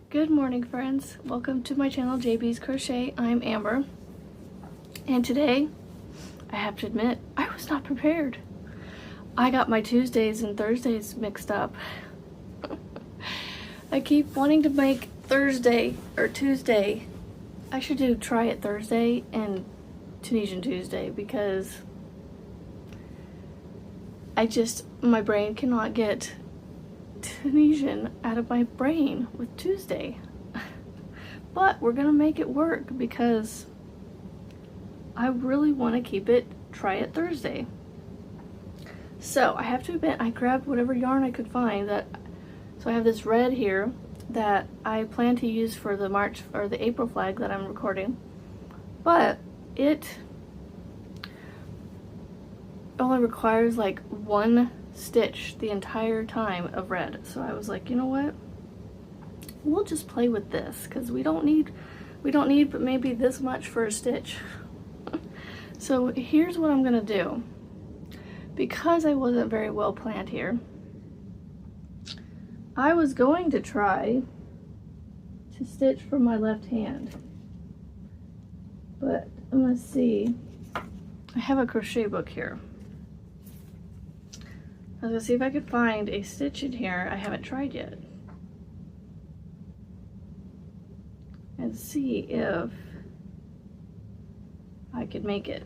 Good morning, friends. Welcome to my channel, JB's Crochet. I'm Amber, and today, I have to admit, I was not prepared. I got my Tuesdays and Thursdays mixed up. I keep wanting to make Thursday or Tuesday. I should do Try It Thursday and Tunisian Tuesday because my brain cannot get Tunisian out of my brain with Tuesday. But we're gonna make it work because I really want to keep it Try It Thursday. So I have to admit, I grabbed whatever yarn I could find. So I have this red here that I plan to use for the March or the April flag that I'm recording, but it only requires like one stitch the entire time of red. So I was like, you know what, we'll just play with this because we don't need but maybe this much for a stitch. So here's what I'm gonna do. Because I wasn't very well planned here, I was going to try to stitch from my left hand, but I'm gonna see, I have a crochet book here. I was gonna see if I could find a stitch in here I haven't tried yet, and see if I could make it.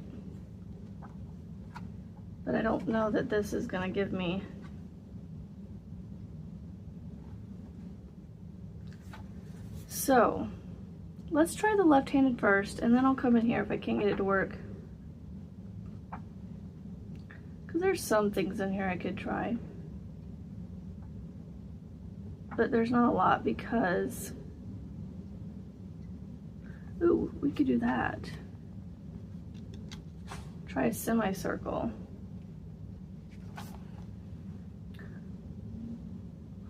But I don't know that this is gonna give me. So let's try the left-handed first, and then I'll come in here if I can't get it to work. Because there's some things in here I could try, but there's not a lot because, ooh, we could do that. Try a semicircle.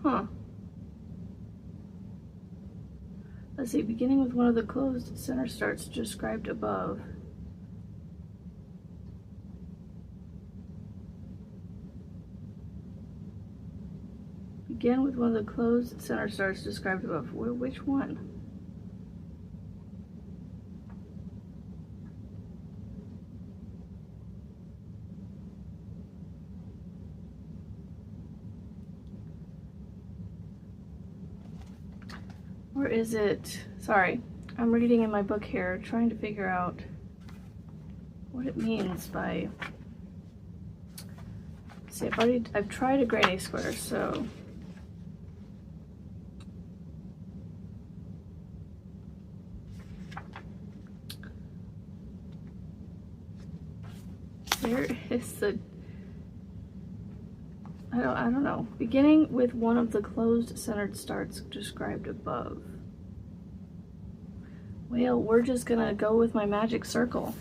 Huh. Let's see, beginning with one of the closed center starts described above. Begin with one of the closed center starts described above. Which one? Or is it, sorry, I'm reading in my book here, trying to figure out what it means by, see, I've tried a granny square, so. There is the, I don't know. Beginning with one of the closed centered starts described above. Well, we're just gonna go with my magic circle.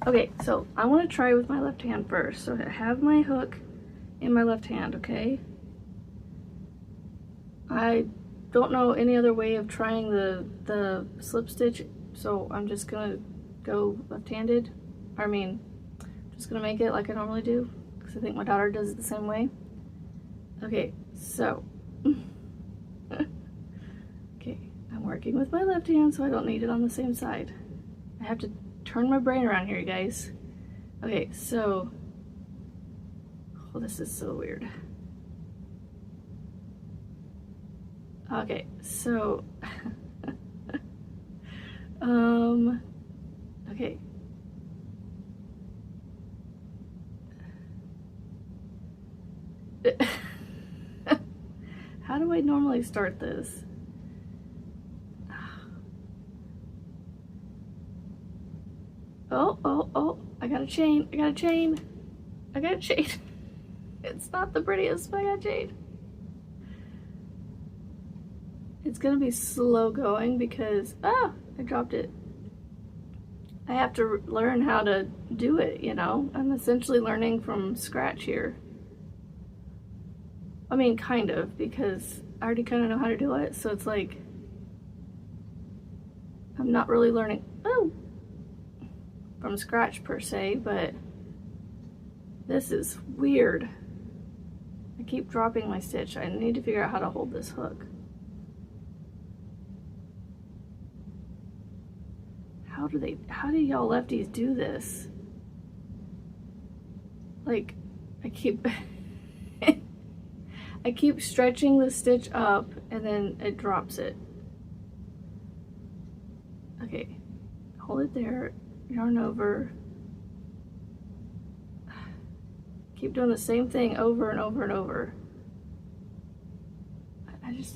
Okay, so I want to try with my left hand first. So I have my hook in my left hand, okay? I don't know any other way of trying the slip stitch, so I'm just gonna go left-handed. Just gonna make it like I normally do, because I think my daughter does it the same way. Okay, so okay, I'm working with my left hand, so I don't need it on the same side. I have to turn my brain around here, you guys. Okay, so, oh, this is so weird. Okay, so okay. How do I normally start this? Oh, I got a chain, I got a chain. It's not the prettiest, but I got a chain. It's gonna be slow going because, I dropped it. I have to learn how to do it, you know? I'm essentially learning from scratch here. I mean, kind of, because I already kind of know how to do it, so it's like, I'm not really learning, from scratch per se, but this is weird. I keep dropping my stitch. I need to figure out how to hold this hook. How do y'all lefties do this? Like, I keep I keep stretching the stitch up and then it drops it. Okay, hold it there, yarn over. Keep doing the same thing over and over and over.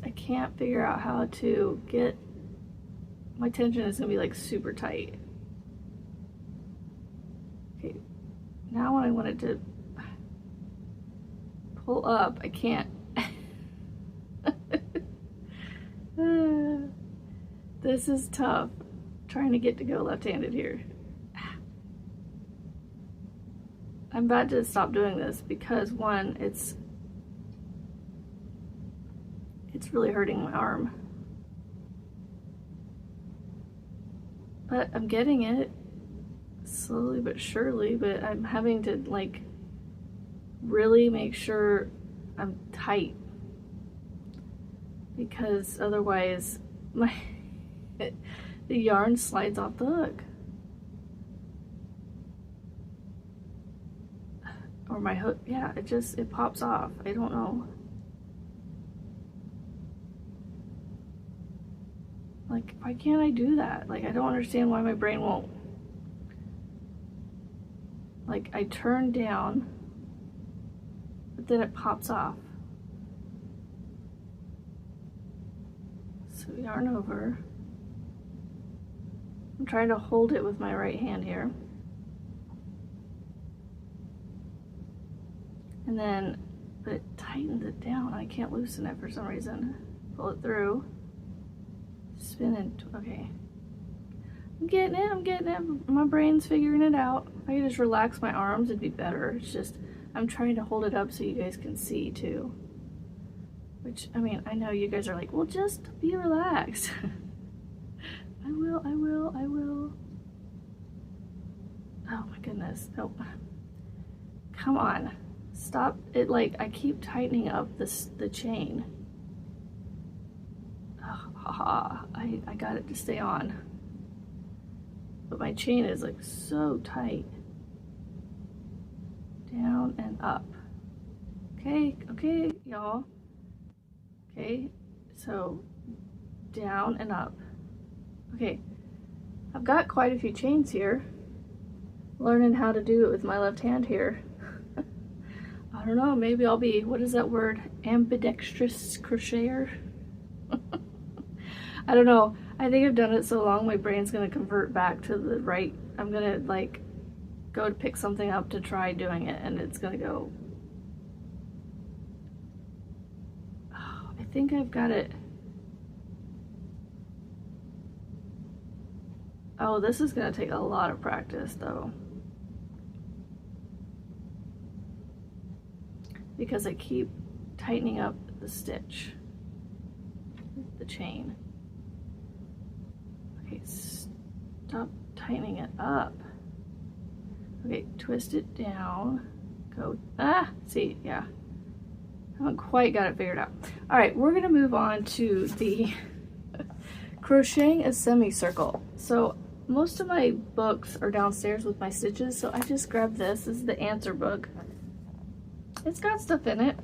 I can't figure out how to get, my tension is gonna be like super tight. Okay, now when I want it to pull up, I can't. This is tough, trying to get to go left-handed here. I'm about to stop doing this because one, it's really hurting my arm. But I'm getting it slowly but surely, but I'm having to like really make sure I'm tight because otherwise my the yarn slides off the hook. Or my hook, yeah, it pops off. I don't know. Like, why can't I do that? Like, I don't understand why my brain won't. Like, I turn down, but then it pops off. So yarn over. I'm trying to hold it with my right hand here. And then, but it tightens it down. I can't loosen it for some reason. Pull it through. Spin it. Okay. I'm getting it. My brain's figuring it out. If I could just relax my arms, it'd be better. It's just, I'm trying to hold it up so you guys can see too. Which, I mean, I know you guys are like, well, just be relaxed. I will. Oh my goodness. Oh. Come on. Stop it, like, I keep tightening up the chain. Oh, haha, I got it to stay on. But my chain is like so tight. Down and up. Okay, y'all. Okay, so down and up. Okay, I've got quite a few chains here. Learning how to do it with my left hand here. I don't know, maybe I'll be, what is that word? Ambidextrous crocheter? I don't know. I think I've done it so long my brain's gonna convert back to the right. I'm gonna like go to pick something up to try doing it and it's gonna go. Oh, I think I've got it. Oh, this is gonna take a lot of practice though. Because I keep tightening up the stitch, the chain. Okay, stop tightening it up. Okay, twist it down, go, see, yeah. I haven't quite got it figured out. All right, we're gonna move on to the crocheting a semicircle. So most of my books are downstairs with my stitches, so I just grabbed this. This is the answer book. It's got stuff in it.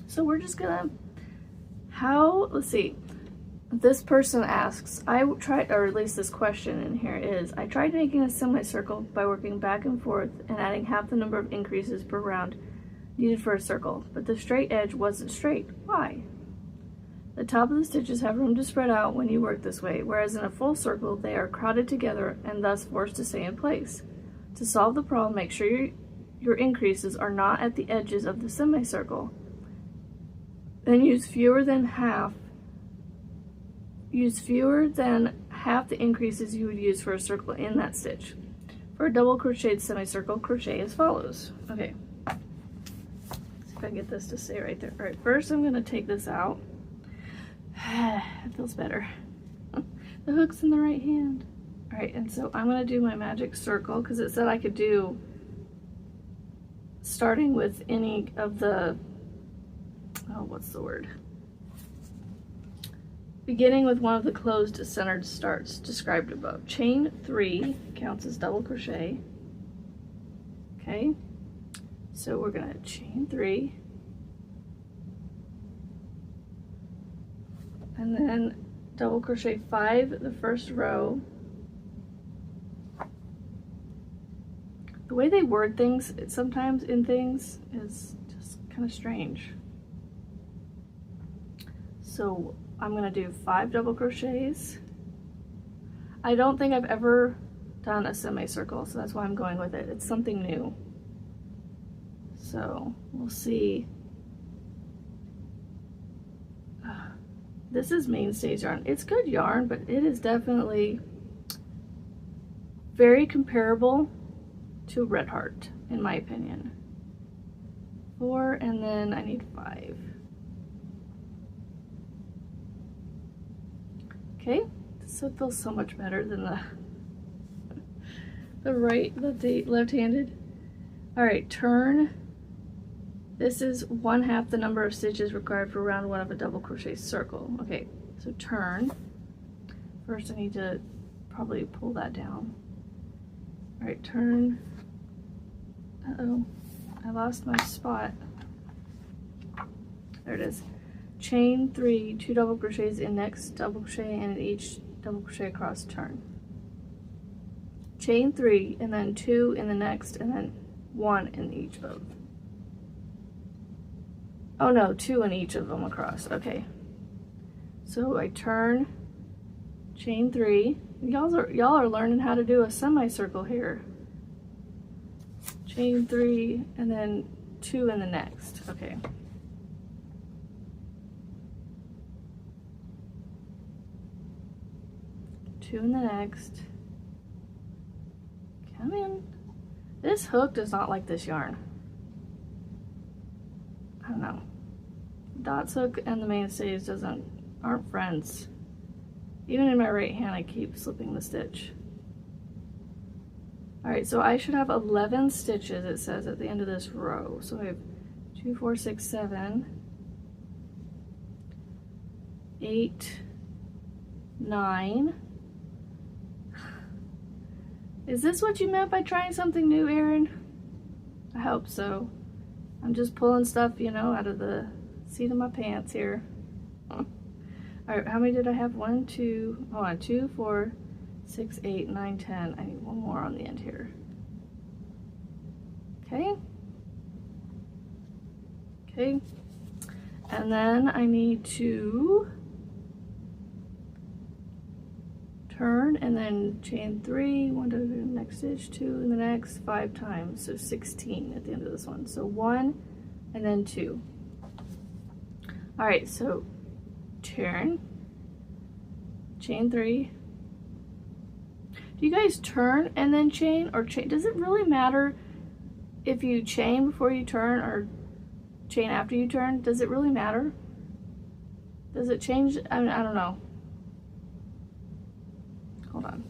So we're just gonna, let's see. This person asks, I tried, or at least this question in here is, I tried making a semicircle by working back and forth and adding half the number of increases per round needed for a circle, but the straight edge wasn't straight. Why? The top of the stitches have room to spread out when you work this way, whereas in a full circle they are crowded together and thus forced to stay in place. To solve the problem, make sure your increases are not at the edges of the semicircle. Then use fewer than half the increases you would use for a circle in that stitch. For a double crocheted semicircle, crochet as follows. Okay, let's see if I can get this to stay right there. All right, first I'm gonna take this out. It feels better. The hook's in the right hand. All right, and so I'm gonna do my magic circle because it said I could do starting with any of the, oh, what's the word? beginning with one of the closed centered starts described above. Chain 3 counts as double crochet. Okay, so we're gonna chain 3 and then double crochet 5 the first row. The way they word things sometimes in things is just kind of strange. So I'm gonna do 5 double crochets. I don't think I've ever done a semicircle, so that's why I'm going with it. It's something new. So we'll see. This is Mainstays yarn. It's good yarn, but it is definitely very comparable to Red Heart, in my opinion. 4, and then I need 5. Okay, so it feels so much better than the left-handed. All right, turn. This is 1/2 the number of stitches required for round 1 of a double crochet circle. Okay, so turn. First I need to probably pull that down. All right, turn. Uh-oh, I lost my spot. There it is. Chain 3, 2 double crochets in next double crochet and in each double crochet across, turn. Chain 3 and then 2 in the next and then 1 in each both. Oh no, 2 in each of them across. Okay. So I turn, chain 3. Y'all are learning how to do a semicircle here. Chain 3 and then 2 in the next. Okay. Two in the next. Come in. This hook does not like this yarn. I don't know. Dots hook and the Mainstays aren't friends. Even in my right hand I keep slipping the stitch. Alright, so I should have 11 stitches, it says at the end of this row. So I have 2, 4, 6, 7, 8, 9. Is this what you meant by trying something new, Erin? I hope so. I'm just pulling stuff, you know, out of the seat of my pants here. Alright, how many did I have? 1, 2, hold on, 2, 4, 6, 8, 9, 10. I need one more on the end here. Okay. Okay. And then I need to turn and then chain 3, 1 to the next stitch, 2 in the next, 5 times, so 16 at the end of this one. So 1 and then 2. All right, so turn, chain 3. Do you guys turn and then chain, or chain? Does it really matter if you chain before you turn or chain after you turn? Does it really matter? Does it change? I mean, I don't know. Hold on.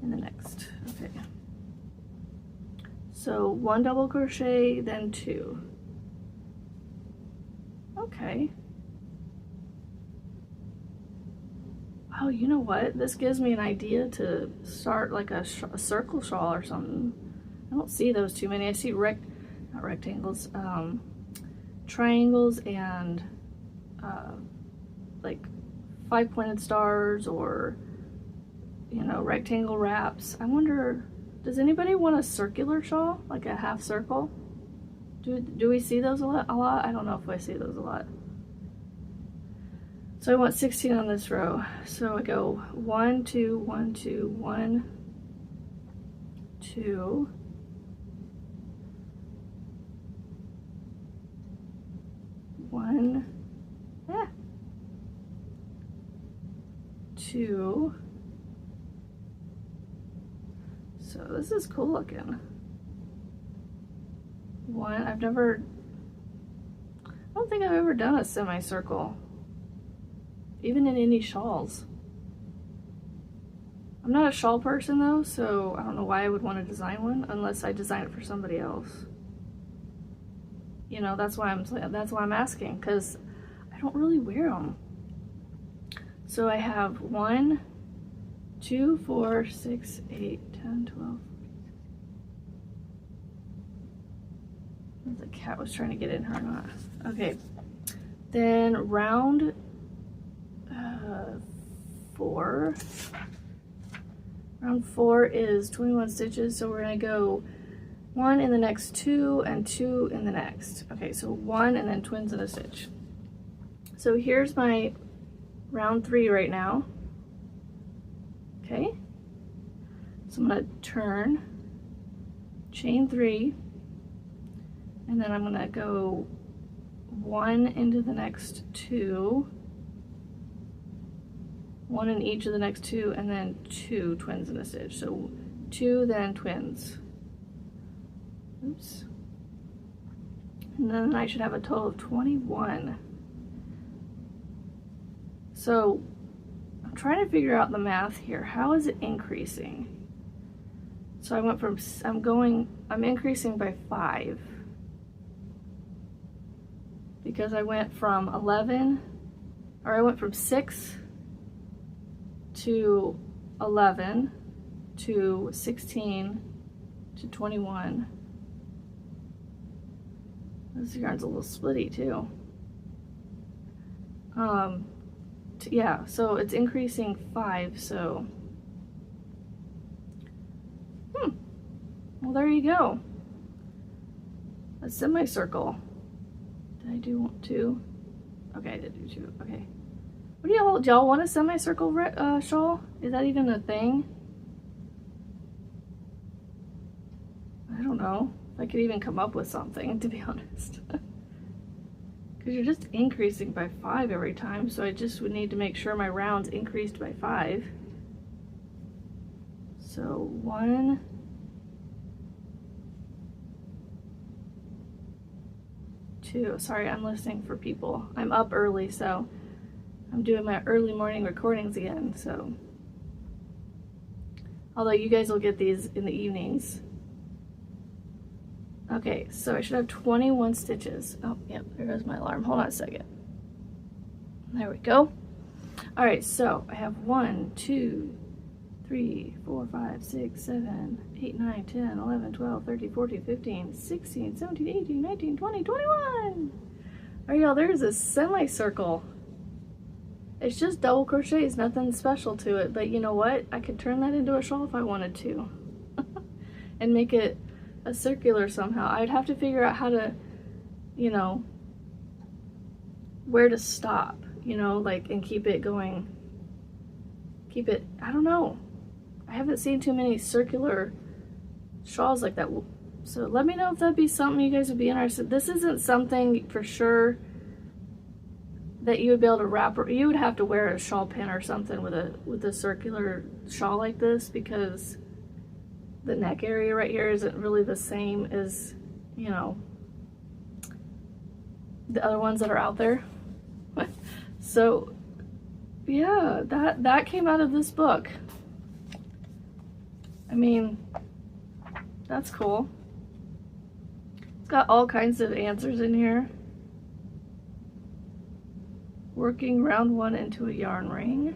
In the next, okay. So 1 double crochet, then 2. Okay. Oh, you know what? This gives me an idea to start like a circle shawl or something. I don't see those too many. I see not rectangles, triangles and like 5-pointed stars, or, you know, rectangle wraps. I wonder, does anybody want a circular shawl, like a half circle? Do we see those a lot? I don't know if I see those a lot. So I want 16 on this row. So I go 1, 2, 1, 2, 1, 2, 1, 2. So this is cool looking. 1, I don't think I've ever done a semicircle, even in any shawls. I'm not a shawl person though, so I don't know why I would want to design one unless I design it for somebody else. You know, that's why I'm asking, because I don't really wear them. So I have 1, 2, 4, 6, 8, 10, 12. The cat was trying to get in her knot. Okay, then round 4. Round 4 is 21 stitches, so we're gonna go 1 in the next 2 and 2 in the next. Okay, so 1 and then twins in a stitch. So here's my round 3 right now. Okay, so I'm gonna turn, chain 3, and then I'm gonna go 1 into the next 2, 1 in each of the next 2, and then 2 twins in a stitch. So 2, then twins. Oops. And then I should have a total of 21. So I'm trying to figure out the math here. How is it increasing? So I went from, I'm increasing by 5. Because I went from 11, or I went from 6 to 11 to 16 to 21. This yarn's a little splitty too. Yeah, so it's increasing 5, so. Well, there you go. A semicircle. Did I do 2? Okay, I did do 2. Okay. What do y'all want a semicircle shawl? Is that even a thing? I don't know if I could even come up with something, to be honest. Because you're just increasing by 5 every time, so I just would need to make sure my rounds increased by 5. So 1, 2. Sorry, I'm listening for people. I'm up early, so I'm doing my early morning recordings again, so. Although you guys will get these in the evenings. Okay, so I should have 21 stitches. Oh, yep, there goes my alarm. Hold on a second. There we go. All right, so I have 1, 2, 3, 4, 5, 6, 7, 8, 9, 10, 11, 12, 13, 14, 15, 16, 17, 18, 19, 20, 21. All right, y'all, there's a semicircle. It's just double crochet. It's nothing special to it, but you know what? I could turn that into a shawl if I wanted to. And make it a circular somehow. I'd have to figure out how to, you know, where to stop, you know, like, and keep it going. Keep it, I don't know. I haven't seen too many circular shawls like that. So let me know if that'd be something you guys would be interested. This isn't something for sure that you would be able to wrap, or you would have to wear a shawl pin or something with a circular shawl like this, because the neck area right here isn't really the same as, you know, the other ones that are out there. So yeah, that came out of this book. I mean, that's cool. It's got all kinds of answers in here. Working round 1 into a yarn ring.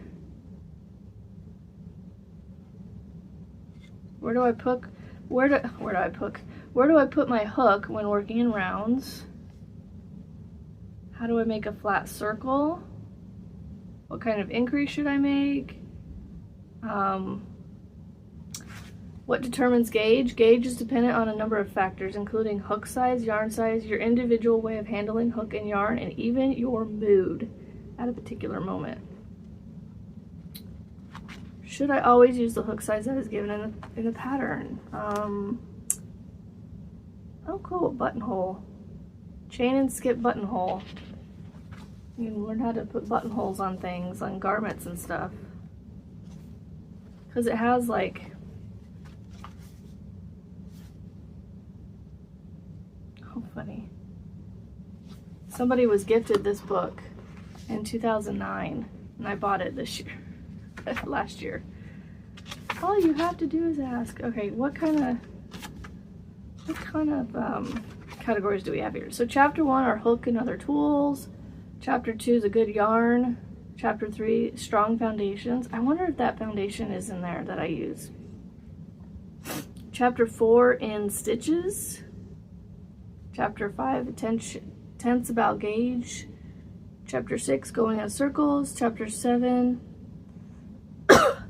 Where do I put my hook when working in rounds? How do I make a flat circle? What kind of increase should I make? What determines gauge? Gauge is dependent on a number of factors, including hook size, yarn size, your individual way of handling hook and yarn, and even your mood at a particular moment. Should I always use the hook size that is given in the pattern? Oh cool, buttonhole. Chain and skip buttonhole. You can learn how to put buttonholes on things, on garments and stuff. Because it has like, oh funny. Somebody was gifted this book in 2009 and I bought it this year. Last year. All you have to do is ask. Okay, what kind of categories do we have here? So chapter 1 are hook and other tools. Chapter 2 is a good yarn. Chapter 3, strong foundations. I wonder if that foundation is in there that I use. Chapter 4, in stitches. Chapter 5, tense about gauge. Chapter 6, going in circles. Chapter 7,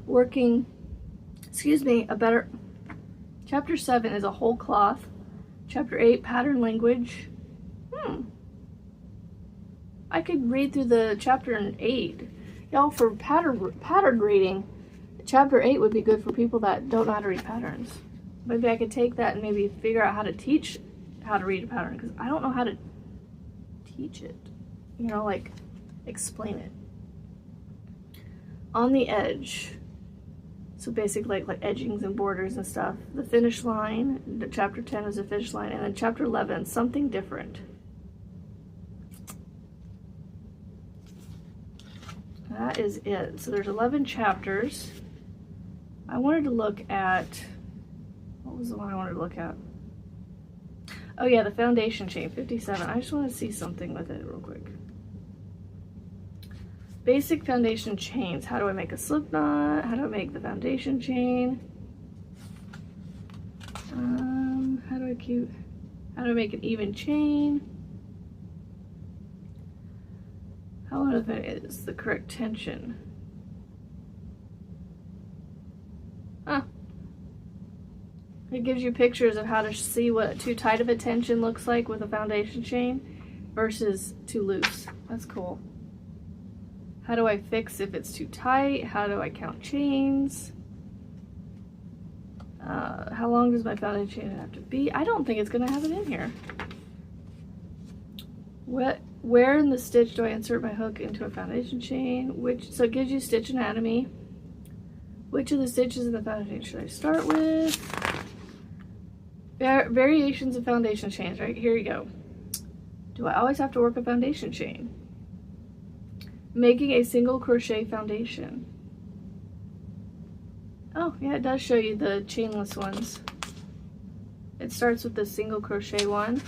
working, Chapter 7 is a whole cloth. Chapter 8, pattern language. I could read through the chapter in 8. Y'all, for pattern reading, chapter 8 would be good for people that don't know how to read patterns. Maybe I could take that and maybe figure out how to teach how to read a pattern, because I don't know how to teach it. You know, like, explain it. On the edge. So basically like edgings and borders and stuff. The finish line, chapter 10 is a finish line, and then chapter 11, something different. That is it. So there's 11 chapters. I wanted to look at, what was the one I wanted to look at? Oh yeah, the foundation chain, 57. I just want to see something with it real quick. Basic foundation chains. How do I make a slip knot? How do I make the foundation chain? How do I make an even chain? How much of it is the correct tension? It gives you pictures of how to see what too tight of a tension looks like with a foundation chain versus too loose. That's cool. How do I fix if it's too tight? How do I count chains? How long does my foundation chain have to be? I don't think it's going to have it in here. Where in the stitch do I insert my hook into a foundation chain? So it gives you stitch anatomy. Which of the stitches in the foundation should I start with? Variations of foundation chains, right? Here you go. Do I always have to work a foundation chain? Making a single crochet foundation. Oh, yeah, it does show you the chainless ones. It starts with the single crochet one.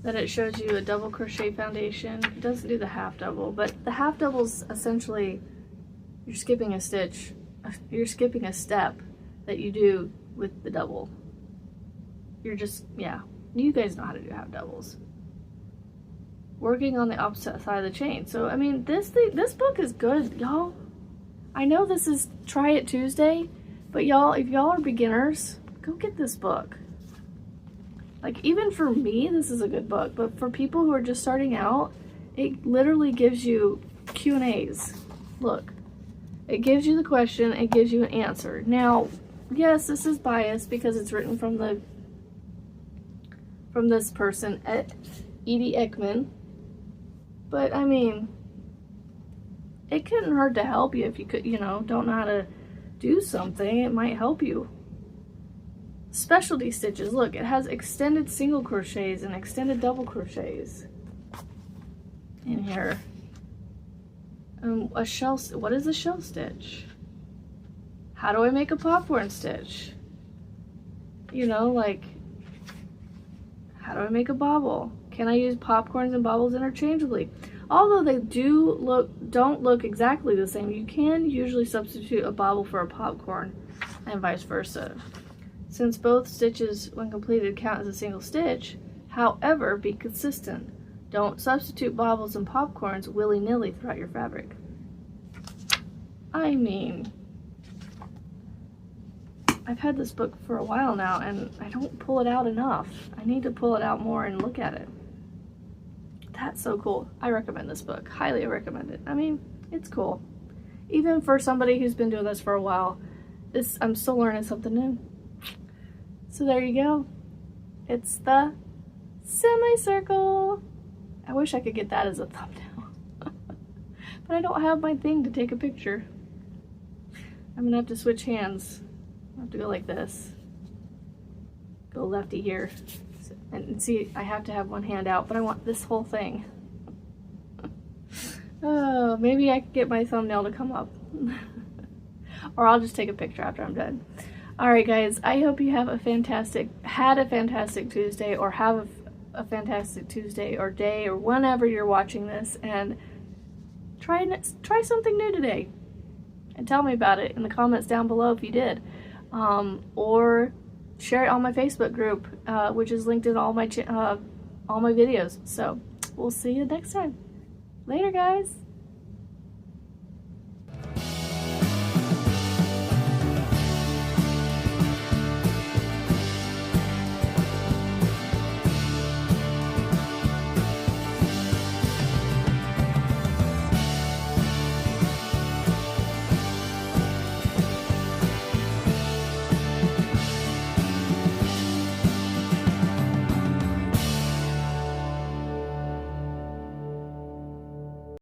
Then it shows you a double crochet foundation. It doesn't do the half double, but the half double is essentially, you're skipping a stitch. You're skipping a step that you do with the double. You're just, yeah, you guys know how to do half doubles. Working on the opposite side of the chain. So, I mean, this book is good, y'all. I know this is Try It Tuesday, but y'all, if y'all are beginners, go get this book. Like, even for me, this is a good book, but for people who are just starting out, it literally gives you Q&As. Look, it gives you the question, it gives you an answer. Now, yes, this is biased because it's written from this person, Edie Ekman, but I mean, it couldn't hurt to help you if you could, don't know how to do something. It might help you. Specialty stitches. Look, it has extended single crochets and extended double crochets in here. What is a shell stitch? How do I make a popcorn stitch? Like, how do I make a bobble? Can I use popcorns and bobbles interchangeably? Although they don't look exactly the same, you can usually substitute a bobble for a popcorn and vice versa. Since both stitches, when completed, count as a single stitch, however, be consistent. Don't substitute bobbles and popcorns willy-nilly throughout your fabric. I mean, I've had this book for a while now and I don't pull it out enough. I need to pull it out more and look at it. That's so cool. I recommend this book. Highly recommend it. I mean, it's cool. Even for somebody who's been doing this for a while, I'm still learning something new. So there you go. It's the semicircle. I wish I could get that as a thumbnail. But I don't have my thing to take a picture. I'm gonna have to switch hands. I have to go like this. Go lefty here. And see, I have to have one hand out, but I want this whole thing. Oh, maybe I could get my thumbnail to come up. Or I'll just take a picture after I'm done. Alright guys, I hope you have had a fantastic Tuesday, or have a fantastic Tuesday or day or whenever you're watching this, and try something new today and tell me about it in the comments down below if you did, or share it on my Facebook group, which is linked in all my videos. So we'll see you next time. Later, guys.